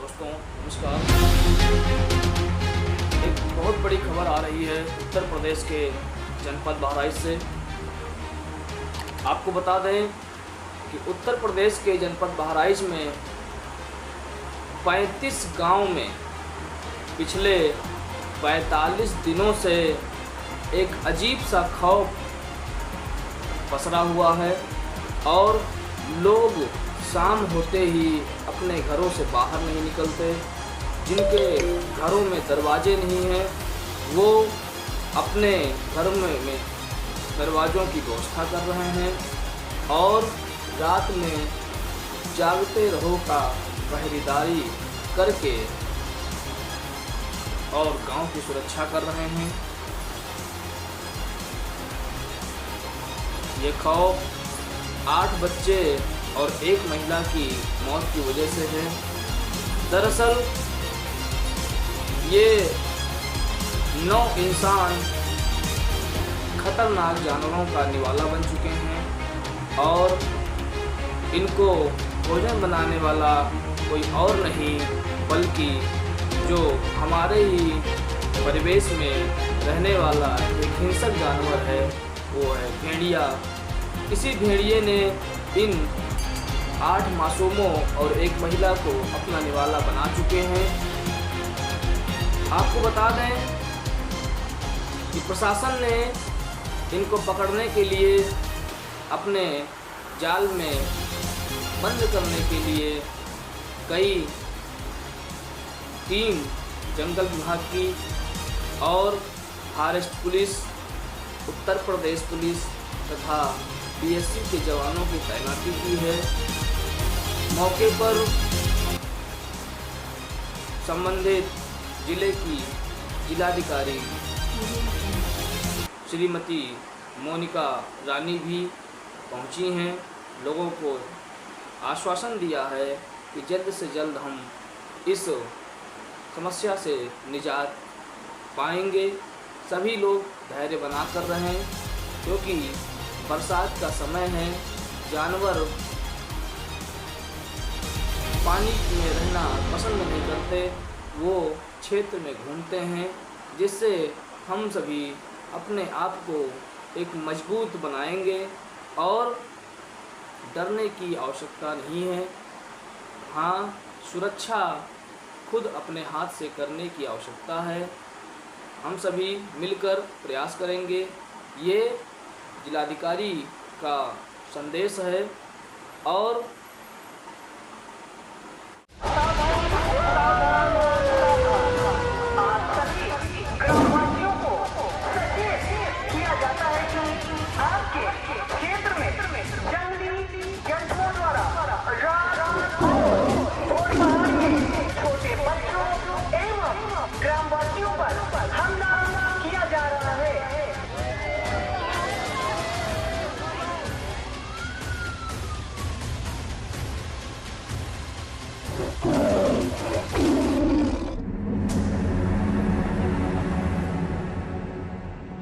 दोस्तों नमस्कार। एक बहुत बड़ी खबर आ रही है उत्तर प्रदेश के जनपद बहराइच से। आपको बता दें कि उत्तर प्रदेश के जनपद बहराइच में 35 गांव में पिछले 45 दिनों से एक अजीब सा खौफ पसरा हुआ है और लोग शाम होते ही अपने घरों से बाहर नहीं निकलते। जिनके घरों में दरवाजे नहीं हैं वो अपने घर में दरवाज़ों की व्यवस्था कर रहे हैं और रात में जागते रहो का पहरेदारी करके और गांव की सुरक्षा कर रहे हैं। ये खौफ 8 बच्चे और 1 महिला की मौत की वजह से है। दरअसल ये 9 इंसान खतरनाक जानवरों का निवाला बन चुके हैं और इनको भोजन बनाने वाला कोई और नहीं बल्कि जो हमारे ही परिवेश में रहने वाला एक हिंसक जानवर है वो है भेड़िया। इसी भेड़िए ने इन 8 मासूमों और 1 महिला को अपना निवाला बना चुके हैं। आपको बता दें कि प्रशासन ने इनको पकड़ने के लिए अपने जाल में बंद करने के लिए कई टीम जंगल विभाग की और forest police, Uttar Pradesh police तथा बीएससी के जवानों की तैनाती की है। मौके पर संबंधित जिले की जिलाधिकारी श्रीमती मोनिका रानी भी पहुंची हैं। लोगों को आश्वासन दिया है कि जल्द से जल्द हम इस समस्या से निजात पाएंगे। सभी लोग धैर्य बना कर रहें क्योंकि बरसात का समय है। जानवर पानी में रहना पसंद नहीं करते, वो क्षेत्र में घूमते हैं, जिससे हम सभी अपने आप को एक मजबूत बनाएंगे और डरने की आवश्यकता नहीं है। हाँ, सुरक्षा खुद अपने हाथ से करने की आवश्यकता है। हम सभी मिलकर प्रयास करेंगे। ये जिलाधिकारी का संदेश है और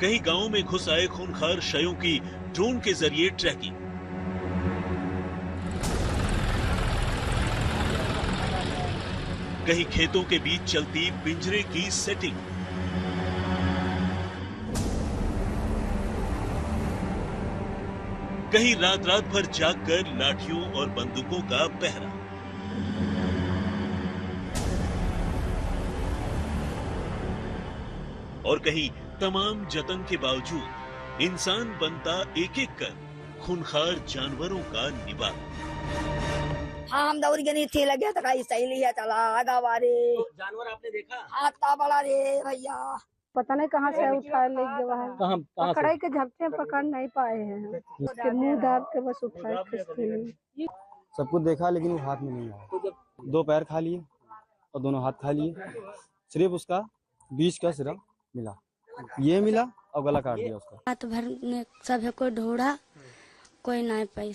कई गांवों में घुस आए खूंखार शयों की ड्रोन के जरिए ट्रैकिंग। कहीं खेतों के बीच चलती पिंजरे की सेटिंग। कहीं रात रात भर जागकर लाठियों और बंदूकों का पहरा। और कहीं तमाम जतन के बावजूद इंसान बनता एक एक कर खूंखार जानवरों का निवाला। हाँ, हम दौड़ के नीचे लगे तो कहीं सही लिया चला आगा वारे। तो जानवर आपने देखा? आता बड़ा रे भैया, पता नहीं कहाँ से उठा ले गया है। कहाँ पकड़ाई के झपटे पकड़ नहीं पाए हैं। उसके मुंह दाब के बस उठाए खींचते नहीं। सब कुछ देखा लेकिन वो हाथ में नहीं आया। 2 पैर खा लिए और दोनों हाथ खा लिए। सिर्फ उसका बीच का सिरा मिला, ये मिला और गला काट दिया उसका। रात भर ने सभी को ढूंढा, कोई नहीं पाई।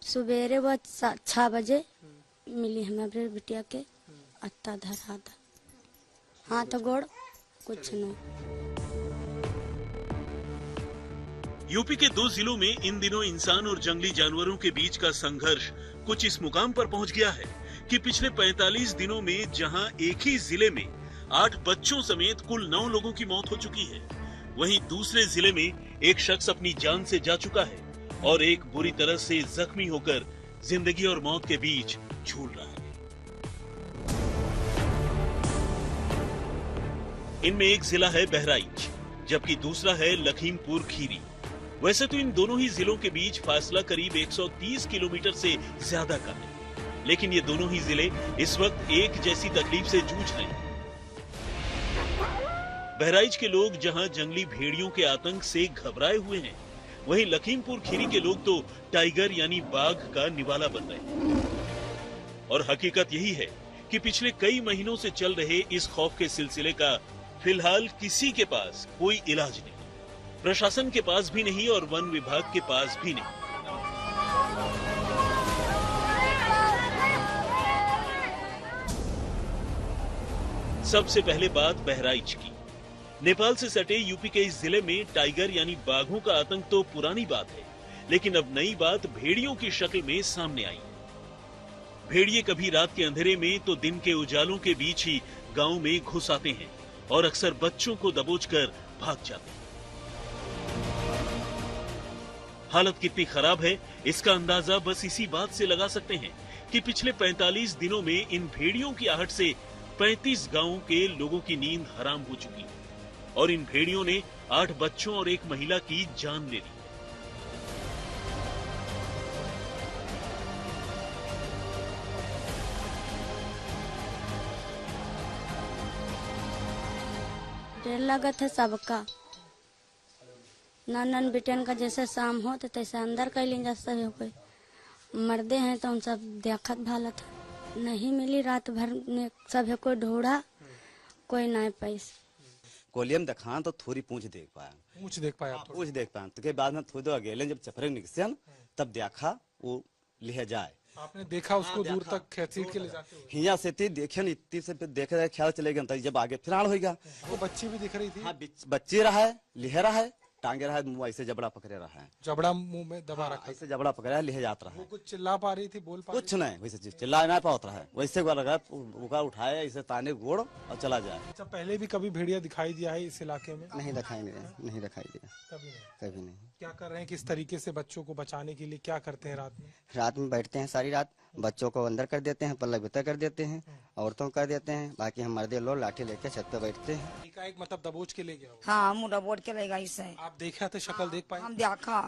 सवेरे वो 6 बजे मिली हमारे बिटिया के अत्ता धरा था, हाथ गोड़ कुछ नहीं। यूपी के 2 जिलों में इन दिनों इंसान और जंगली जानवरों के बीच का संघर्ष कुछ इस मुकाम पर पहुंच गया है कि पिछले 45 दिनों में जहां एक ही जिले में 8 बच्चों समेत कुल 9 लोगों की मौत हो चुकी है, वहीं दूसरे जिले में एक शख्स अपनी जान से जा चुका है और एक बुरी तरह से जख्मी होकर जिंदगी और मौत के बीच झूल रहा है। इनमें एक जिला है बहराइच, जबकि दूसरा है लखीमपुर खीरी। वैसे तो इन दोनों ही जिलों के बीच फासला करीब 130 किलोमीटर से ज्यादा का है, लेकिन ये दोनों ही जिले इस वक्त एक जैसी तकलीफ से जूझ रहे हैं। बहराइच के लोग जहां जंगली भेड़ियों के आतंक से घबराए हुए हैं, वहीं लखीमपुर खीरी के लोग तो टाइगर यानी बाघ का निवाला बन रहे हैं। और हकीकत यही है कि पिछले कई महीनों से चल रहे इस खौफ के सिलसिले का फिलहाल किसी के पास कोई इलाज नहीं, प्रशासन के पास भी नहीं और वन विभाग के पास भी नहीं। सबसे पहले बात बहराइच की। नेपाल से सटे यूपी के इस जिले में टाइगर यानी बाघों का आतंक तो पुरानी बात है, लेकिन अब नई बात भेड़ियों की शक्ल में सामने आई। भेड़िए कभी रात के अंधेरे में तो दिन के उजालों के बीच ही गांव में घुस आते हैं और अक्सर बच्चों को दबोचकर भाग जाते हैं। हालत कितनी खराब है इसका अंदाजा बस इसी बात से लगा सकते हैं कि पिछले 45 दिनों में इन भेड़ियों की आहट से 35 गांवों के लोगों की नींद हराम हो चुकी है और इन भेड़ियों ने 8 बच्चों और एक महिला की जान ले ली। डर लगा था सबका, नन बेटन का जैसे शाम हो तो तैसे अंदर कैली जा सब कोई मर्दे हैं तो हम सब देखत भाला था, नहीं मिली। रात भर ने सब को ढूंढा, कोई नहीं पैस। कोलियम दिखान तो थोड़ी पूंछ देख पाया, पूंछ देख पाया तो के बाद में थोड़ी देर अगेले जब चपरक निकसियन तब देखा वो ले जाए। आपने देखा उसको दूर तक खींच के ले जाते हुए? हिया से थी देखे नहीं, इतनी से देखे रहे ख्याल चले गए, जब आगे फिराड़ हो गया। वो बच्ची भी दिख रही थी? हाँ, बच्ची रहा है, लिहे रहा है, टांगे रहा है, मुंह ऐसे जबड़ा पकड़े रहा है, जबड़ा मुंह में दबा रखा, ऐसे जबड़ा पकड़ा है, लिहे जात रहा है। वो कुछ चिल्ला पा रही थी, बोल पा कुछ नहीं, वैसे चिल्ला नहीं पाता रहा है, वैसे लगा उठाया ऐसे ताने गोड़ और चला जाए। अच्छा, पहले भी कभी भेड़िया दिखाई दिया है इस इलाके में? नहीं दिखाई दिया, कभी नहीं। क्या कर रहे हैं, किस तरीके से बच्चों को बचाने के लिए क्या करते हैं? रात में बैठते हैं, सारी रात बच्चों को अंदर कर देते हैं, पल्ला भीतर कर देते हैं, औरतों कर देते हैं, बाकी हम मर्दे लोग लाठी लेके छत पे बैठते हैं। एक मतलब दबोच के ले गया? हाँ, मुँह दबोच के ले गया। इससे आप देखा तो शक्ल देख पाए? हम देखा,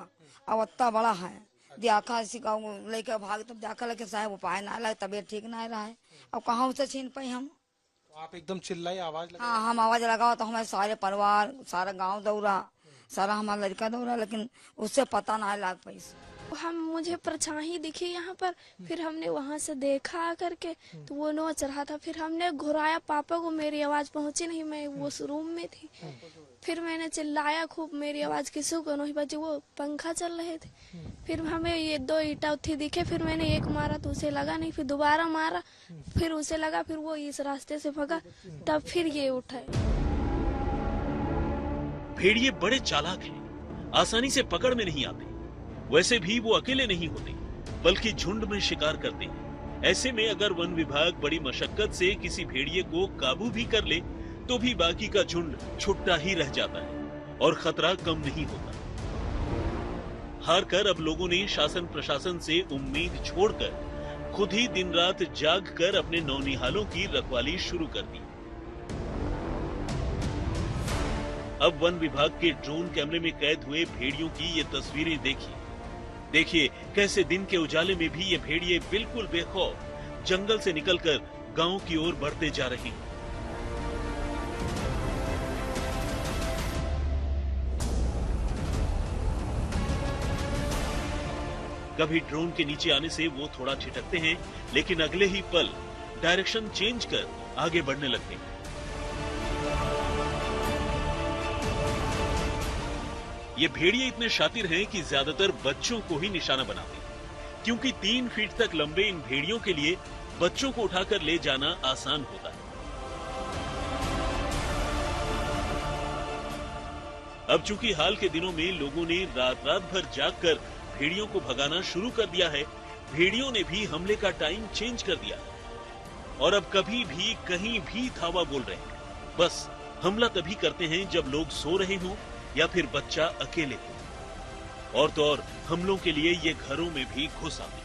अब इतना बड़ा है, देखा इसी का लेके भाग, तब देखा लेके साहब वो पाए ना लगे, तबीयत ठीक नहीं रहा है, अब कहाँ उसे छीन पाई हम। आप एकदम चिल्लाई, आवाज लगा? हाँ, हम आवाज लगाओ तो हमारे सारे परिवार, सारा गांव दौड़ा, सारा हमारा लड़का दौड़ा, लेकिन उससे पता ना लग पाई। मुझे परछाई दिखी यहाँ पर, फिर हमने वहाँ से देखा करके तो वो नोच रहा था, फिर हमने घुराया पापा को, मेरी आवाज पहुँची नहीं, मैं वो रूम में थी, फिर मैंने चिल्लाया खूब, मेरी आवाज किसी को नहीं बची, वो पंखा चल रहे थे। फिर हमें ये 2 ईटा उठी दिखे, फिर मैंने एक मारा तो उसे लगा नहीं, फिर दोबारा मारा, फिर उसे लगा, फिर वो इस रास्ते से भगा, तब फिर ये उठा। भेड़िए बड़े चालाक हैं, आसानी से पकड़ में नहीं आते। वैसे भी वो अकेले नहीं होते, बल्कि झुंड में शिकार करते हैं। ऐसे में अगर वन विभाग बड़ी मशक्कत से किसी भेड़िए को काबू भी कर ले, तो भी बाकी का झुंड छुट्टा ही रह जाता है और खतरा कम नहीं होता। हार कर अब लोगों ने शासन प्रशासन से उम्मीद छोड़कर खुद ही दिन रात जाग कर अपने नौनिहालों की रखवाली शुरू कर दी। अब वन विभाग के ड्रोन कैमरे में कैद हुए भेड़ियों की ये तस्वीरें देखिए कैसे दिन के उजाले में भी ये भेड़िए बिल्कुल बेखौफ जंगल से निकलकर गांव की ओर बढ़ते जा रहे हैं। कभी ड्रोन के नीचे आने से वो थोड़ा छिटकते हैं, लेकिन अगले ही पल डायरेक्शन चेंज कर आगे बढ़ने लगते हैं। ये भेड़िए इतने शातिर हैं कि ज्यादातर बच्चों को ही निशाना बनाते हैं, क्योंकि 3 फीट तक लंबे इन भेड़ियों के लिए बच्चों को उठाकर ले जाना आसान होता है। अब चूंकि हाल के दिनों में लोगों ने रात भर जागकर भेड़ियों को भगाना शुरू कर दिया है, भेड़ियों ने भी हमले का टाइम चेंज कर दिया। और अब कभी भी कहीं भी धावा बोल रहे हैं। बस हमला तभी करते हैं जब लोग सो रहे हों या फिर बच्चा अकेले हो। और तो और हमलों के लिए ये घरों में भी घुस आते हैं।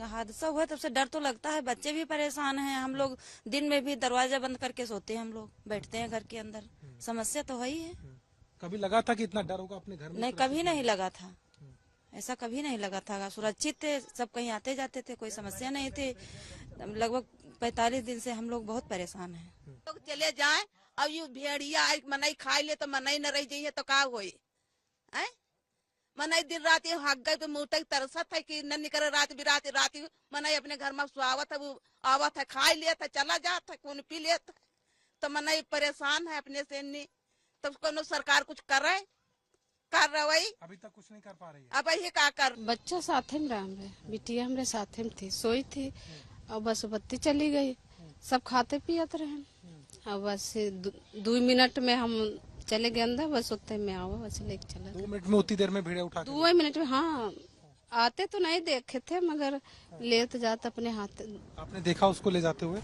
हादसा हुआ तब से डर तो लगता है, बच्चे भी परेशान हैं। हम लोग दिन में भी दरवाजा बंद करके सोते हैं, हम लोग बैठते हैं घर के अंदर। समस्या तो है ही है। कभी लगा था कि इतना डर होगा अपने घर में? नहीं, कभी नहीं लगा था, ऐसा कभी नहीं लगा था। सुरक्षित थे, सब कहीं आते जाते थे, कोई समस्या नहीं थी। लगभग 45 दिन से हम लोग बहुत परेशान हैं। लोग चले जाएं, अब ये भेड़िया मनई खाई ले तो मनई न रह जाइए तो का होई? मनई दिन रात हक गए तो मुँह तक तरसत है कि न निकले। रात बिराती मनई अपने घर में सुहावत है, वो आवत है, खाई लेता, चला जाता, कौन पी लेता। तो मनई परेशान है अपने से नहीं। तब कोनो सरकार कुछ कर रहे कार्रवाई? अभी तक कुछ नहीं कर पा रही है। अब ये का कर? बच्चा साथे में रहा, हमरे बिटिया हमरे साथे में थी, सोई थी और बस बत्ती चली गई। सब खाते पियत रहे और बस 2 मिनट में हम चले गए अंदर, बस उतने में आओ, बस लेके चला। 2 मिनट में उतनी देर में भेड़िया उठा? 2 मिनट में, हाँ। आते तो नहीं देखे थे मगर ले तो जाते अपने हाथ। आपने देखा उसको ले जाते हुए?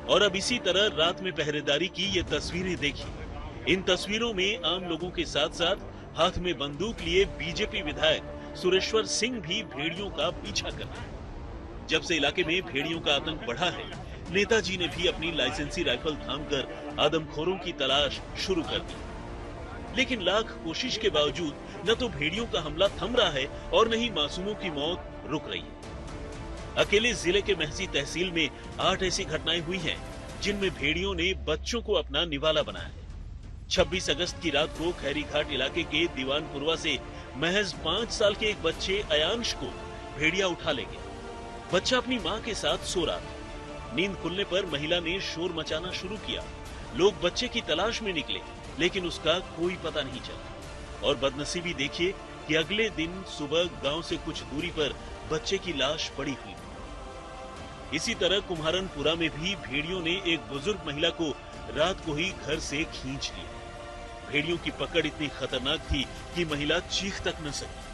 और अब इसी तरह रात में पहरेदारी की ये तस्वीरें देखिए। इन तस्वीरों में आम लोगों के साथ साथ हाथ में बंदूक लिए बीजेपी विधायक सुरेश्वर सिंह भी भेड़ियों का पीछा कर रहे हैं। जब से इलाके में भेड़ियों का आतंक बढ़ा है, नेताजी ने भी अपनी लाइसेंसी राइफल थामकर आदमखोरों की तलाश शुरू कर दी। लेकिन लाख कोशिश के बावजूद न तो भेड़ियों का हमला थम रहा है और न ही मासूमों की मौत रुक रही है। अकेले जिले के महसी तहसील में 8 ऐसी घटनाएं हुई हैं जिनमें भेड़ियों ने बच्चों को अपना निवाला बनाया है। 26 अगस्त की रात को खैरी घाट इलाके के दीवानपुरवा से महज 5 साल के एक बच्चे अयांश को भेड़िया उठा ले गया। बच्चा अपनी मां के साथ सो रहा था। नींद खुलने पर महिला ने शोर मचाना शुरू किया। लोग बच्चे की तलाश में निकले, लेकिन उसका कोई पता नहीं चला। और बदनसीबी देखिए कि अगले दिन सुबह गांव से कुछ दूरी पर बच्चे की लाश पड़ी हुई। इसी तरह कुम्हारनपुरा में भी भेड़ियों ने एक बुजुर्ग महिला को रात को ही घर से खींच लिया। भेड़ियों की पकड़ इतनी खतरनाक थी कि महिला चीख तक न सकी।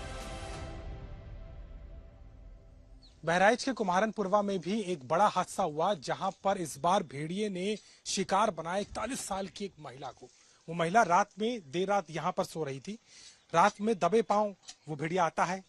बहराइच के कुम्हारनपुरवा में भी एक बड़ा हादसा हुआ, जहां पर इस बार भेड़िए ने शिकार बनाया 41 साल की एक महिला को। वो महिला रात में देर रात यहां पर सो रही थी। रात में दबे पांव वो भेड़िया आता है,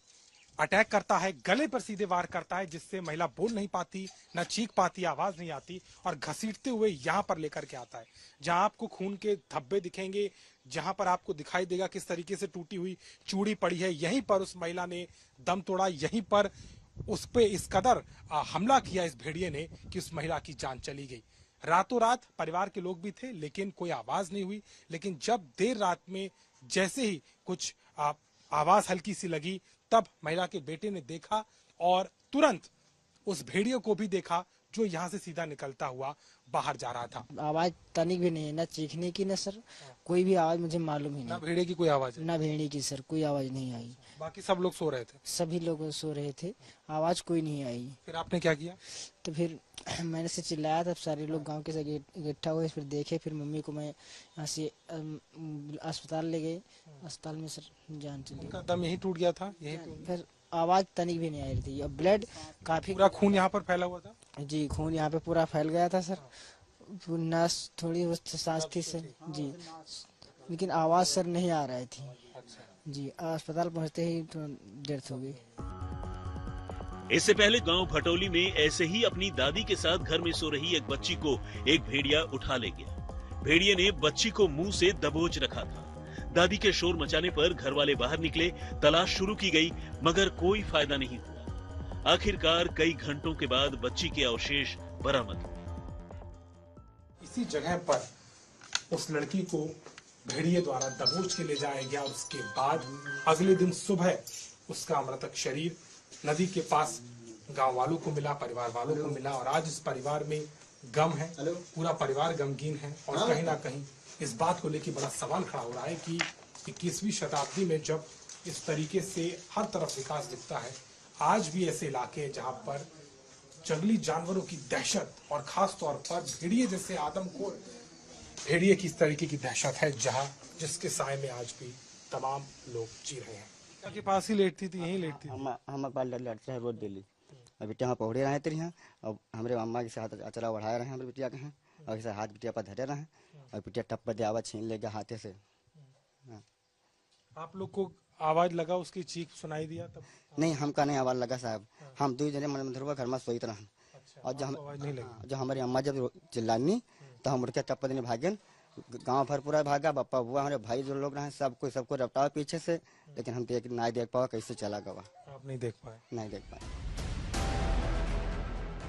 अटैक करता है, गले पर सीधे वार करता है, जिससे महिला बोल नहीं पाती, न चीख पाती, आवाज नहीं आती और घसीटते हुए यहाँ पर लेकर के आता है। जहां आपको खून के धब्बे दिखेंगे, जहां पर आपको दिखाई देगा किस तरीके से टूटी हुई चूड़ी पड़ी है, यहीं पर उस महिला ने दम तोड़ा। यहीं पर उस पे इस कदर हमला किया इस भेड़िए ने कि उस महिला की जान चली गई। रातों रात परिवार के लोग भी थे, लेकिन कोई आवाज नहीं हुई। लेकिन जब देर रात में जैसे ही कुछ आवाज हल्की सी लगी, तब महिला के बेटे ने देखा और तुरंत उस भेड़िए को भी देखा जो यहाँ से सीधा निकलता हुआ बाहर जा रहा था। आवाज तनिक भी नहीं है, न चीखने की, न सर कोई भी आवाज मुझे मालूम ही नहीं। ना भेड़िए की कोई आवाज? ना भेड़िए की सर कोई आवाज नहीं आई। बाकी सब लोग सो रहे थे? सभी लोग सो रहे थे, आवाज कोई नहीं आई। फिर आपने क्या किया? तो फिर मैंने से चिल्लाया, तब सारे लोग गांव के से इकट्ठा हुए, फिर देखे, फिर मम्मी को मैं यहाँ से अस्पताल ले गए। अस्पताल में सर जान चली। उनका दम यही टूट गया था? यही फिर आवाज तनिक भी नहीं आ रही थी। अब ब्लड काफी, पूरा खून यहाँ पर फैला हुआ था? जी, खून यहाँ पे पूरा फैल गया था सर। नस थोड़ी सांस थी सर जी, लेकिन आवाज सर नहीं आ रही थी जी। अस्पताल पहुंचते ही तो डेथ हो गई। इससे पहले गांव भटोली में ऐसे ही अपनी दादी के साथ घर में सो रही एक बच्ची को एक भेड़िया उठा ले गया। भेड़िए ने बच्ची को मुंह से दबोच रखा था। दादी के शोर मचाने पर घर वाले बाहर निकले, तलाश शुरू की गई, मगर कोई फायदा नहीं हुआ। आखिरकार कई घंटों के बाद बच्ची के अवशेष बरामद हुए। इसी जगह पर उस लड़की को भेड़िए द्वारा दबोच के ले जाया गया। उसके बाद अगले दिन सुबह उसका मृतक शरीर नदी के पास गांव वालों को मिला, परिवार वालों को मिला। और आज इस परिवार में गम है, पूरा परिवार गमगीन है। और कहीं ना कहीं इस बात को लेकर बड़ा सवाल खड़ा हो रहा है कि 21वीं शताब्दी में जब इस तरीके से हर तरफ विकास दिखता है, आज भी ऐसे इलाके हैं जहां पर जंगली जानवरों की दहशत और खास तौर पर भेड़िए जैसे आदमखोर भेड़िए की इस तरीके की दहशत है, जहां जिसके साए में आज भी तमाम लोग जी रहे हैं। के पास ही लेटती थी, यहीं लेटती थी? हमारे पास लड़ता है रोज डेली। और बिटिया वहाँ पौड़े रहे तेरी यहाँ और हमारे अम्मा के हाथ अचरा बढ़ाए रहे हमारे बिटिया के हैं और ऐसे हाथ बिटिया पर धरे रहे और बिटिया टप पर आवाज छीन ले गया हाथे से। आप लोग को आवाज लगा, उसकी चीख सुनाई दिया तब? नहीं, हमका नहीं आवाज लगा साहब, हम 2 जने मंदिर घर में सोते रहे। और जो हमारी अम्मा जब चिल्लानी तो हम उठ के टप पर भागन, गांव भर पूरा भागा, बप्पा बुआ हमारे भाई जो लोग रहे सबको रपटावा पीछे से, लेकिन हम नहीं देख पाओ कैसे चला गवा। आप नहीं देख पाए? नहीं देख पाए।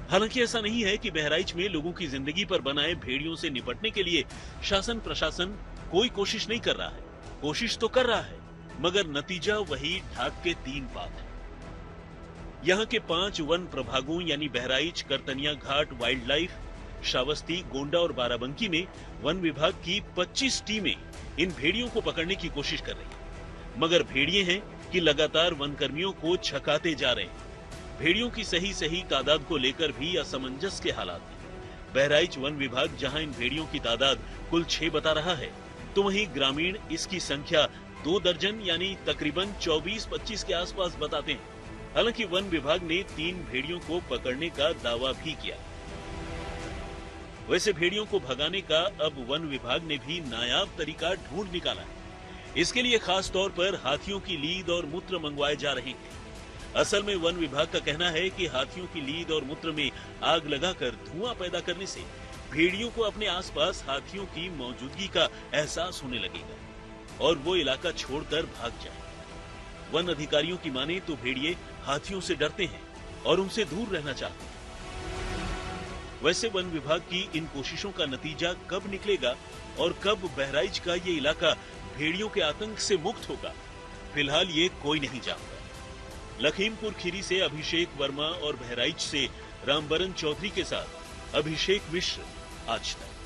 हालांकि ऐसा नहीं है कि बहराइच में लोगों की जिंदगी पर बनाए भेड़ियों से निपटने के लिए शासन प्रशासन कोई कोशिश नहीं कर रहा है। कोशिश तो कर रहा है, मगर नतीजा वही ढाक के 3 बात है। यहाँ के 5 वन प्रभागों यानी बहराइच, करतनिया घाट, वाइल्ड लाइफ, श्रावस्ती, गोंडा और बाराबंकी में वन विभाग की 25 टीमें इन भेड़ियों को पकड़ने की कोशिश कर रही हैं। मगर भेड़िए हैं कि लगातार वन कर्मियों को छकाते जा रहे हैं। भेड़ियों की सही तादाद को लेकर भी असमंजस के हालात हैं। बहराइच वन विभाग जहां इन भेड़ियों की तादाद कुल 6 बता रहा है, तो वहीं ग्रामीण इसकी संख्या 2 दर्जन यानी तकरीबन 24-25 के आसपास बताते हैं। हालांकि वन विभाग ने 3 भेड़ियों को पकड़ने का दावा भी किया। वैसे भेड़ियों को भगाने का अब वन विभाग ने भी नायाब तरीका ढूंढ निकाला है। इसके लिए खास तौर पर हाथियों की लीद और मूत्र मंगवाए जा रहे हैं। असल में वन विभाग का कहना है कि हाथियों की लीद और मूत्र में आग लगाकर धुआं पैदा करने से भेड़ियों को अपने आसपास हाथियों की मौजूदगी का एहसास होने लगेगा और वो इलाका छोड़कर भाग जाए। वन अधिकारियों की माने तो भेड़िए हाथियों से डरते हैं और उनसे दूर रहना चाहते हैं। वैसे वन विभाग की इन कोशिशों का नतीजा कब निकलेगा और कब बहराइच का ये इलाका भेड़ियों के आतंक से मुक्त होगा, फिलहाल ये कोई नहीं जानता। लखीमपुर खीरी से अभिषेक वर्मा और बहराइच से रामबरन चौधरी के साथ अभिषेक मिश्र, आज तक।